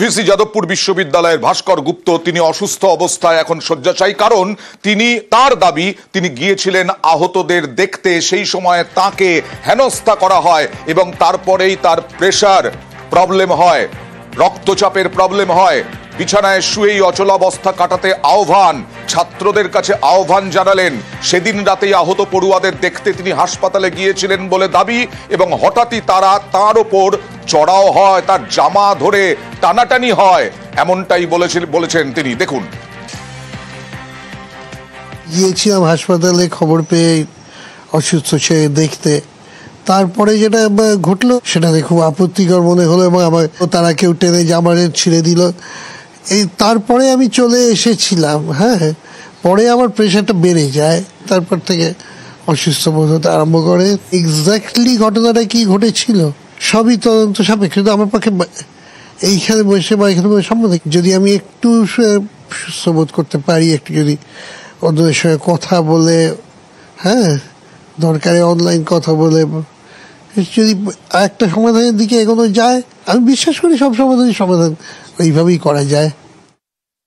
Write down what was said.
VC Jadavpur বিশ্ববিদ্যালয়ের ভাস্কর গুপ্ত তিনি অসুস্থ অবস্থায় এখন শয্যাশায়ী, কারণ তার দাবি তিনি গিয়েছিলেন আহতদের দেখতে, সেই সময় তাকে হেনস্থা করা হয় এবং তারপরেই তার প্রেসার প্রবলেম হয়, রক্তচাপের প্রবলেম হয়। বিছানায় শুয়েই অচলাবস্থা কাটাতে আহ্বান, ছাত্রদের কাছে আহ্বান জানালেন। সেদিন রাতেই আহত পড়ুয়াদের দেখতে তিনি হাসপাতালে গিয়েছিলেন বলে দাবি এবং হঠাৎই তারা তার ওপর চড়াও হয়, তার জামা ধরে টানাটানি হয়, এমনটাই বলেছেন তিনি। দেখুন, গিয়েছিলাম হাসপাতালে খবর পেয়ে অসুস্থ সে দেখতে। তারপরে যেটা ঘটলো সেটা খুব আপত্তিকর মনে হলো এবং আমার তারা কেউ টেনে জামারে ছিঁড়ে দিল। তারপরে আমি চলে এসেছিলাম। হ্যাঁ, পরে আমার প্রেশারটা বেড়ে যায়, তারপর থেকে অসুস্থ বোধ হতে আরম্ভ করে। এক্স্যাক্টলি ঘটনাটা কি ঘটেছিল সবই তদন্ত সাপেক্ষ, কিন্তু আমার পক্ষে এইখানে বসে বা এখানে বসে সম্ভব। যদি আমি একটু সুস্থ বোধ করতে পারি, একটু যদি অন্যদের সঙ্গে কথা বলে, হ্যাঁ দরকারে অনলাইন কথা বলে যদি একটা সমাধানের দিকে এগোনো যায়, আমি বিশ্বাস করি সব সমাধান ওইভাবেই করা যায়।